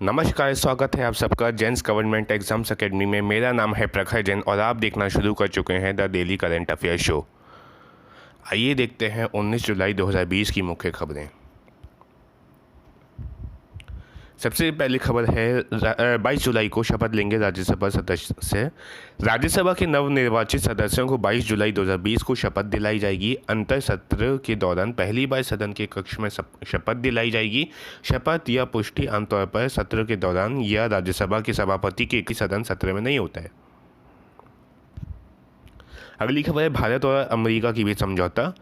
नमस्कार, स्वागत है आप सबका जेन्स गवर्नमेंट एग्जाम्स एकेडमी में। मेरा नाम है प्रखर जैन और आप देखना शुरू कर चुके हैं the daily current affair show. आइए देखते हैं 19 जुलाई 2020 की मुख्य खबरें। सबसे पहली खबर है 22 जुलाई को शपथ लेंगे राज्यसभा सदस्य। राज्यसभा के नवनिर्वाचित सदस्यों को 22 जुलाई 2020 को शपथ दिलाई जाएगी। अंतर सत्र के दौरान पहली बार सदन के कक्ष में शपथ दिलाई जाएगी। शपथ या पुष्टि आमतौर पर सत्र के दौरान या राज्यसभा के सभापति के एक ही सदन सत्र में नहीं होता है। अगली खबर है भारत और अमेरिका के बीच समझौता।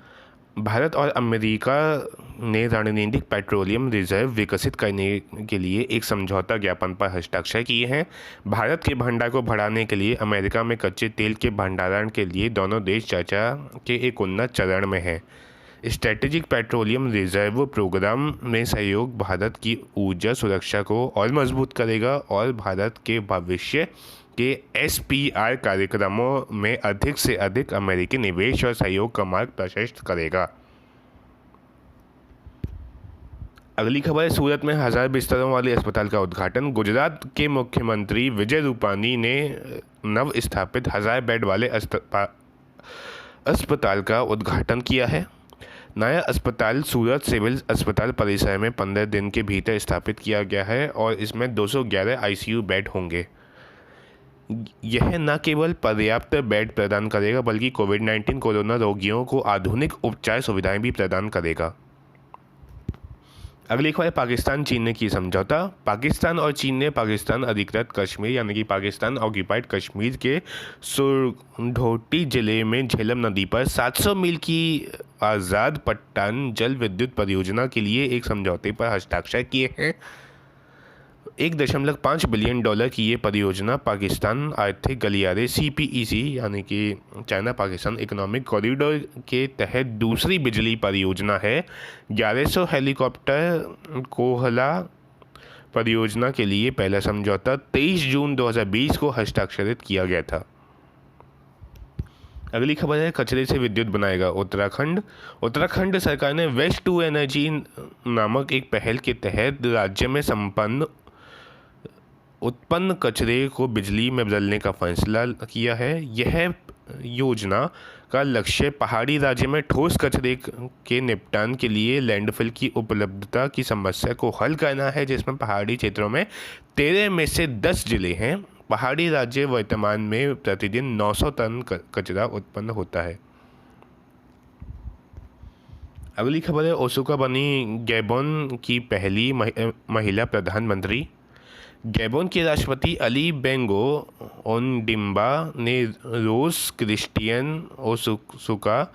भारत और अमेरिका ने रणनीतिक पेट्रोलियम रिजर्व विकसित करने के लिए एक समझौता ज्ञापन पर हस्ताक्षर किए हैं। भारत के भंडार को बढ़ाने के लिए अमेरिका में कच्चे तेल के भंडारण के लिए दोनों देश चर्चा के एक उन्नत चरण में हैं। स्ट्रेटेजिक पेट्रोलियम रिजर्व प्रोग्राम में सहयोग भारत की ऊर्जा सुरक्षा को और मजबूत करेगा और भारत के भविष्य के SPR कार्यक्रमों में अधिक से अधिक अमेरिकी निवेश और सहयोग का मार्ग प्रशस्त करेगा। अगली खबर है सूरत में 1000 बिस्तरों वाले अस्पताल का उद्घाटन। गुजरात के मुख्यमंत्री विजय रूपानी ने नव स्थापित 1000 बेड वाले अस्पताल का उद्घाटन किया है। नया अस्पताल सूरत सिविल अस्पताल परिसर में 15 दिन के भीतर स्थापित किया गया है और इसमें 211 ICU बेड होंगे। यह न केवल पर्याप्त बेड प्रदान करेगा बल्कि कोविड-19 कोरोना रोगियों को आधुनिक उपचार सुविधाएं भी प्रदान करेगा। अगली खबर पाकिस्तान चीन ने की समझौता। पाकिस्तान और चीन ने पाकिस्तान अधिकृत कश्मीर यानी कि पाकिस्तान ऑक्यूपाइड कश्मीर के सुरघोटी जिले में झेलम नदी पर 700 मील की आज़ाद पट्टान जल विद्युत परियोजना के लिए एक समझौते पर हस्ताक्षर किए हैं। $1.5 बिलियन की ये परियोजना पाकिस्तान आर्थिक गलियारे CPEC यानी कि चाइना पाकिस्तान इकोनॉमिक कॉरिडोर के तहत दूसरी बिजली परियोजना है। 1100 हेलीकॉप्टर कोहला परियोजना के लिए पहला समझौता 23 जून 2020 को हस्ताक्षरित किया गया था। अगली खबर है कचरे से विद्युत बनाएगा उत्तराखंड। उत्तराखंड सरकार ने वेस्ट टू एनर्जी नामक एक पहल के तहत राज्य में उत्पन्न कचरे को बिजली में बदलने का फैसला किया है। यह योजना का लक्ष्य पहाड़ी राज्य में ठोस कचरे के निपटान के लिए लैंडफिल की उपलब्धता की समस्या को हल करना है, जिसमें पहाड़ी क्षेत्रों में 13 में से 10 जिले हैं। पहाड़ी राज्य वर्तमान में प्रतिदिन 900 टन कचरा उत्पन्न होता है। अगली खबर है ओसुका बनी गैबोन की पहली महिला प्रधानमंत्री। गैबोन के राष्ट्रपति अली बेंगो ओनडिम्बा ने रोस क्रिस्टियन ओसुका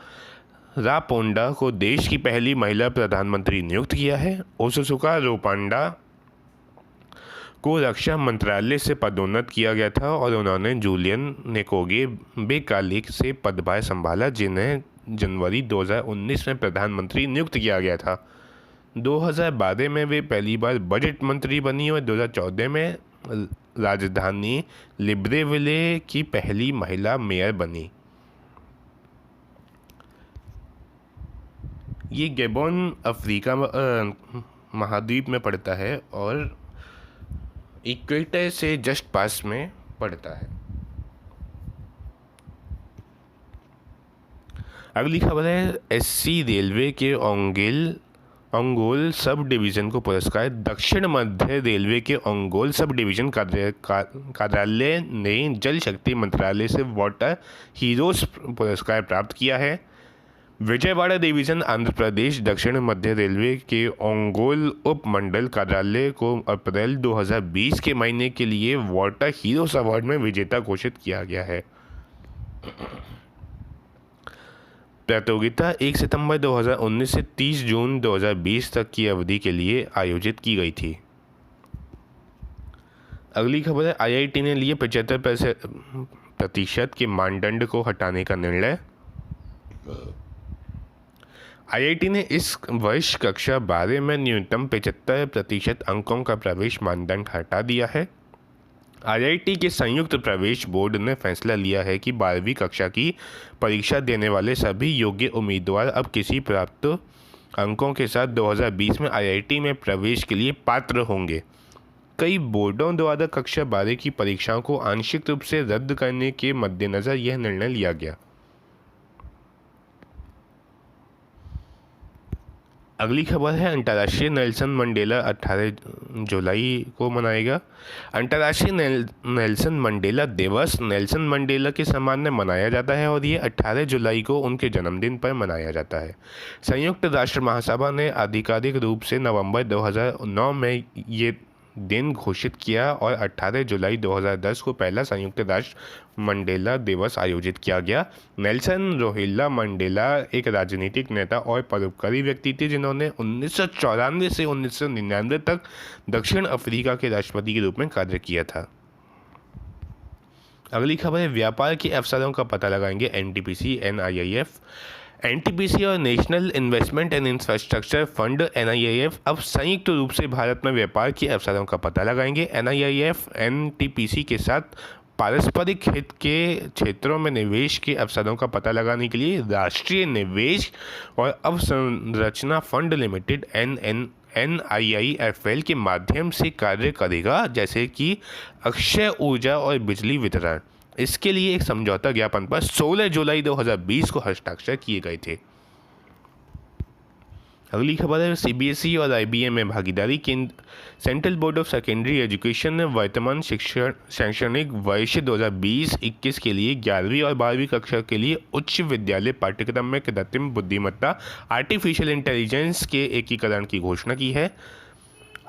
रापोंडा को देश की पहली महिला प्रधानमंत्री नियुक्त किया है। ओसुका रापोंडा को रक्षा मंत्रालय से पदोन्नत किया गया था और उन्होंने जूलियन नेकोगे बेकालिक से पदभार संभाला, जिन्हें जनवरी 2019 में प्रधानमंत्री नियुक्त किया गया था। 2012 में वे पहली बार बजट मंत्री बनी और 2014 में राजधानी लिब्रेविले की पहली महिला मेयर बनी। ये गैबोन अफ्रीका महाद्वीप में पड़ता है और इक्वेटर से जस्ट पास में पड़ता है। अगली खबर है SC रेलवे के ओंगोल सब डिवीज़न को पुरस्कार। दक्षिण मध्य रेलवे के ओंगोल सब डिवीज़न कार्यालय ने जल शक्ति मंत्रालय से वाटर हीरोज पुरस्कार प्राप्त किया है। विजयवाड़ा डिवीज़न आंध्र प्रदेश दक्षिण मध्य रेलवे के ओंगोल उपमंडल कार्यालय को अप्रैल 2020 के महीने के लिए वाटर हीरोज अवार्ड में विजेता घोषित किया गया है। प्रतियोगिता 1 सितंबर 2019 से 30 जून 2020 तक की अवधि के लिए आयोजित की गई थी। अगली खबर है IIT ने लिए 75% के मानदंड को हटाने का निर्णय। IIT ने इस वर्ष कक्षा 12 में न्यूनतम 75% अंकों का प्रवेश मानदंड हटा दिया है। IIT के संयुक्त प्रवेश बोर्ड ने फैसला लिया है कि 12वीं कक्षा की परीक्षा देने वाले सभी योग्य उम्मीदवार अब किसी प्राप्त अंकों के साथ 2020 में IIT में प्रवेश के लिए पात्र होंगे। कई बोर्डों द्वारा कक्षा 12 की परीक्षाओं को आंशिक रूप से रद्द करने के मद्देनज़र यह निर्णय लिया गया। अगली खबर है अंतर्राष्ट्रीय नेल्सन मंडेला 18 जुलाई को मनाएगा। अंतर्राष्ट्रीय नेल्सन मंडेला दिवस नेल्सन मंडेला के सम्मान में मनाया जाता है और ये 18 जुलाई को उनके जन्मदिन पर मनाया जाता है। संयुक्त राष्ट्र महासभा ने आधिकारिक रूप से नवंबर 2009 में ये दिन घोषित किया और 18 जुलाई 2010 को पहला संयुक्त राष्ट्र मंडेला दिवस आयोजित किया गया। नेल्सन रोहिल्ला मंडेला एक राजनीतिक नेता और परोपकारी व्यक्ति थे जिन्होंने 1994 से 1999 तक दक्षिण अफ्रीका के राष्ट्रपति के रूप में कार्य किया था। अगली खबर है व्यापार के अवसरों का पता लगाएंगे NTPC NIIF। NTPC और national investment and infrastructure fund NIIF अब संयुक्त रूप से भारत में व्यापार के अवसरों का पता लगाएंगे। NIIF NTPC के साथ पारस्परिक हित के क्षेत्रों में निवेश के अवसरों का पता लगाने के लिए राष्ट्रीय निवेश और अवसंरचना फंड लिमिटेड NIIFL के माध्यम से कार्य करेगा, जैसे कि अक्षय ऊर्जा और बिजली वितरण। इसके लिए एक समझौता ज्ञापन पर 16 जुलाई 2020 को हस्ताक्षर किए गए थे। अगली खबर है CBSE और IBM में भागीदारी। Central board of secondary education ने वर्तमान शैक्षणिक वर्ष 2020-21 के लिए 11वीं और 12वीं कक्षा के लिए उच्च विद्यालय पाठ्यक्रम में कृत्रिम बुद्धिमत्ता आर्टिफिशियल इंटेलिजेंस के एकीकरण की घोषणा की है।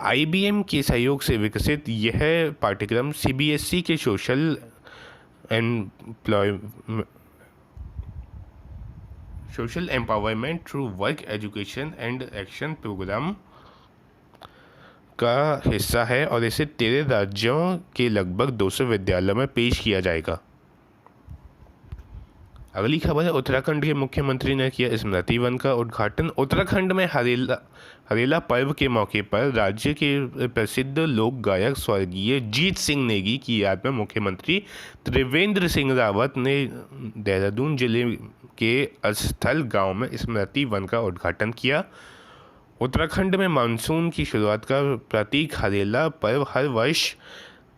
IBM के सहयोग से विकसित यह पाठ्यक्रम CBSE के social empowerment through work education and action programme का हिस्सा है और इसे 13 राज्यों के लगभग 200 विद्यालयों में पेश किया जाएगा। अगली खबर है उत्तराखंड के मुख्यमंत्री ने किया स्मृति वन का उद्घाटन। उत्तराखंड में हरेला पर्व के मौके पर राज्य के प्रसिद्ध लोक गायक स्वर्गीय जीत सिंह नेगी की याद में मुख्यमंत्री त्रिवेंद्र सिंह रावत ने देहरादून जिले के अस्थल गांव में स्मृति वन का उद्घाटन किया। उत्तराखंड में मानसून की शुरुआत का प्रतीक हरेला पर्व हर वर्ष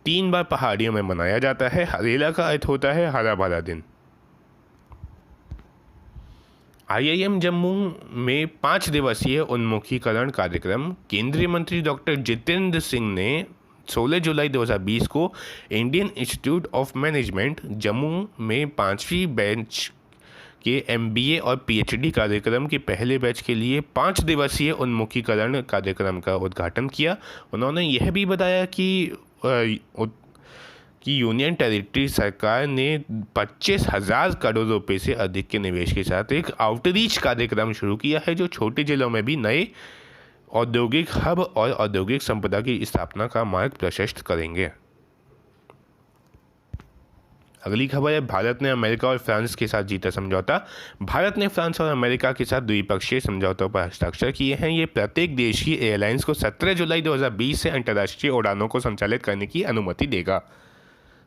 3 बार पहाड़ियों में मनाया जाता है। हरेला का अर्थ होता है हरा भरा दिन। IIM जम्मू में 5 दिवसीय उन्मुखीकरण कार्यक्रम। केंद्रीय मंत्री डॉक्टर जितेंद्र सिंह ने 16 जुलाई 2020 को Indian institute of management Jammu में 5वीं बैच के MBA और PhD कार्यक्रम के पहले बैच के लिए 5 दिवसीय उन्मुखीकरण कार्यक्रम का उद्घाटन किया। उन्होंने यह भी बताया कि यूनियन टेरिटरी सरकार ने 25,000 करोड़ रुपए से अधिक के निवेश के साथ एक आउटरीच कार्यक्रम शुरू किया है जो छोटे जिलों में भी नए औद्योगिक हब और औद्योगिक संपदा की स्थापना का मार्ग प्रशस्त करेंगे। अगली खबर है भारत ने अमेरिका और फ्रांस के साथ जीता समझौता। भारत ने फ्रांस और अमेरिका के साथ द्विपक्षीय समझौतों पर हस्ताक्षर किए हैं। ये प्रत्येक देश की एयरलाइंस को 17 जुलाई 2020 से अंतर्राष्ट्रीय उड़ानों को संचालित करने की अनुमति देगा।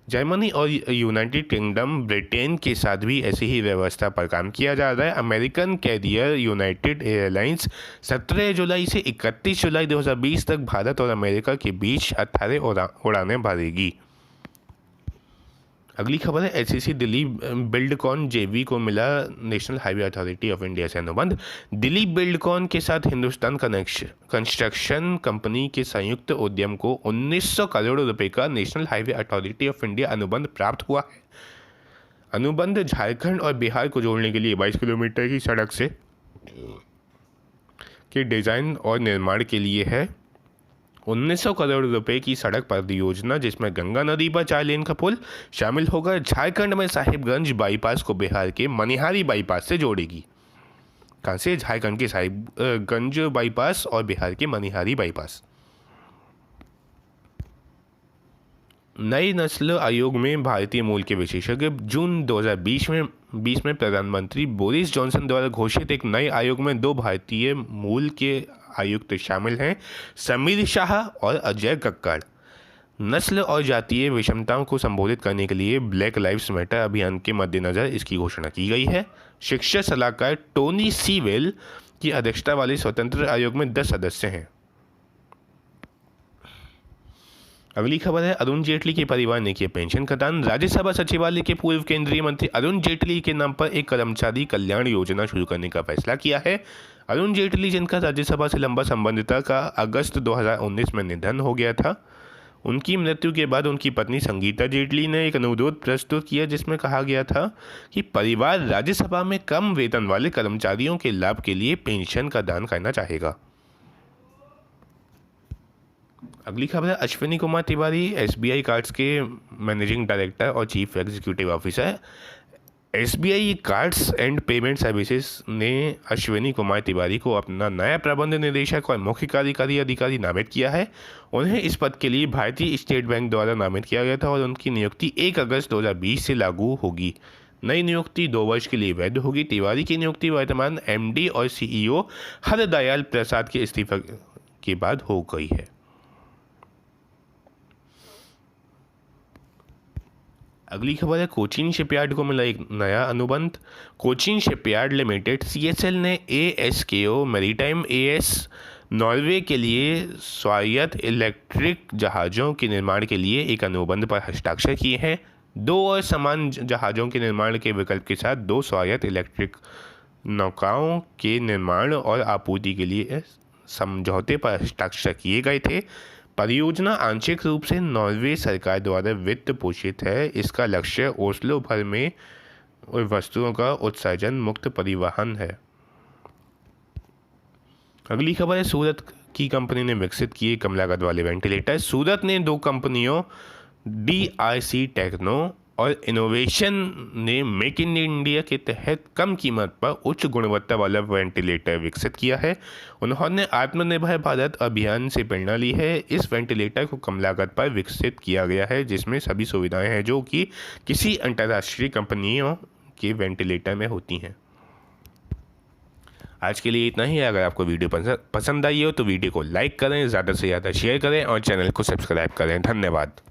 जर्मनी और यूनाइटेड किंगडम ब्रिटेन के साथ भी ऐसी ही व्यवस्था पर काम किया जा रहा है। अमेरिकन कैरियर यूनाइटेड एयरलाइंस 17 जुलाई से 31 जुलाई 2020 तक भारत और अमेरिका के बीच 18 उड़ानें भरेगी। अगली खबर है SEC दिल्ली बिल्डकॉन JV को मिला national highway authority of India से अनुबंध। दिल्ली बिल्डकॉन के साथ हिंदुस्तान कंस्ट्रक्शन कंपनी के संयुक्त उद्यम को 1900 करोड़ रुपए का national highway authority of India अनुबंध प्राप्त हुआ है। अनुबंध झारखंड और बिहार को जोड़ने के लिए 22 किलोमीटर की सड़क से के डिज़ाइन और निर्माण के लिए है। 1900 करोड़ रुपए की सड़क परियोजना जिसमें गंगा नदी पर 4 लेन का पुल शामिल होगा। झारखंड में साहिबगंज बाईपास को बिहार के मनिहारी बाईपास से जोड़ेगी। कहाँ से? झारखंड के साहिबगंज बाईपास और बिहार के मनिहारी बाईपास। नई नस्ल आयोग में भारतीय मूल के विशेषज्ञ। जून 2020 में प्रधानमंत्री बोरिस जॉनसन द्वारा घोषित एक नए आयोग में 2 भारतीय मूल के आयुक्त शामिल हैं, समीर शाह और अजय कक्कड़। नस्ल और जातीय विषमताओं को संबोधित करने के लिए ब्लैक लाइव्स मैटर अभियान के मद्देनज़र इसकी घोषणा की गई है। शिक्षा सलाहकार टोनी सीवेल की अध्यक्षता वाले स्वतंत्र आयोग में 10 सदस्य हैं। अगली खबर है, अरुण जेटली के परिवार ने किया पेंशन का दान। राज्यसभा सचिवालय के पूर्व केंद्रीय मंत्री अरुण जेटली के नाम पर एक कर्मचारी कल्याण योजना शुरू करने का फैसला किया है। अरुण जेटली, जिनका राज्यसभा से लंबा संबंध था, का अगस्त 2019 में निधन हो गया था। उनकी मृत्यु के बाद उनकी पत्नी संगीता जेटली ने एक अनुरोध प्रस्तुत किया जिसमें कहा गया था कि परिवार राज्यसभा में कम वेतन वाले कर्मचारियों के लाभ के लिए पेंशन का दान करना चाहेगा। अगली खबर है, अश्विनी कुमार तिवारी एसबीआई कार्ड्स के मैनेजिंग डायरेक्टर और chief executive officer. SBI cards and payment services ने अश्विनी कुमार तिवारी को अपना नया प्रबंध निदेशक और मुख्य कार्यकारी अधिकारी नामित किया है। उन्हें इस पद के लिए भारतीय स्टेट बैंक द्वारा नामित किया गया था और उनकी नियुक्ति 1 अगस्त 2020 से लागू होगी। नई नियुक्ति 2 वर्ष के लिए वैध होगी। तिवारी की नियुक्ति वर्तमान एमडी और सीईओ हरदयाल प्रसाद के इस्तीफा के बाद हो गई है। अगली खबर है, कोचीन शिपयार्ड को मिला एक नया अनुबंध। कोचीन शिपयार्ड लिमिटेड सीएसएल ने एएसकेओ मैरीटाइम एएस नॉर्वे के लिए स्वायत्त इलेक्ट्रिक जहाज़ों के निर्माण के लिए एक अनुबंध पर हस्ताक्षर किए हैं। 2 और समान जहाज़ों के निर्माण के विकल्प के साथ 2 स्वायत्त इलेक्ट्रिक नौकाओं के निर्माण और आपूर्ति के लिए समझौते पर हस्ताक्षर किए गए थे। परियोजना आंशिक रूप से नॉर्वे सरकार द्वारा वित्त पोषित है। इसका लक्ष्य ओस्लो भर में वस्तुओं का उत्सर्जन मुक्त परिवहन है। अगली खबर है, सूरत की कंपनी ने विकसित किए कम लागत वाले वेंटिलेटर। सूरत ने 2 कंपनियों डीआरसी टेक्नो और इनोवेशन ने मेक इन इंडिया के तहत कम कीमत पर उच्च गुणवत्ता वाला वेंटिलेटर विकसित किया है। उन्होंने आत्मनिर्भर भारत अभियान से प्रेरणा ली है। इस वेंटिलेटर को कम लागत पर विकसित किया गया है जिसमें सभी सुविधाएं हैं जो कि किसी अंतर्राष्ट्रीय कंपनियों के वेंटिलेटर में होती हैं। आज के लिए इतना ही। अगर आपको वीडियो पसंद आई हो तो वीडियो को लाइक करें, ज़्यादा से ज़्यादा शेयर करें और चैनल को सब्सक्राइब करें। धन्यवाद।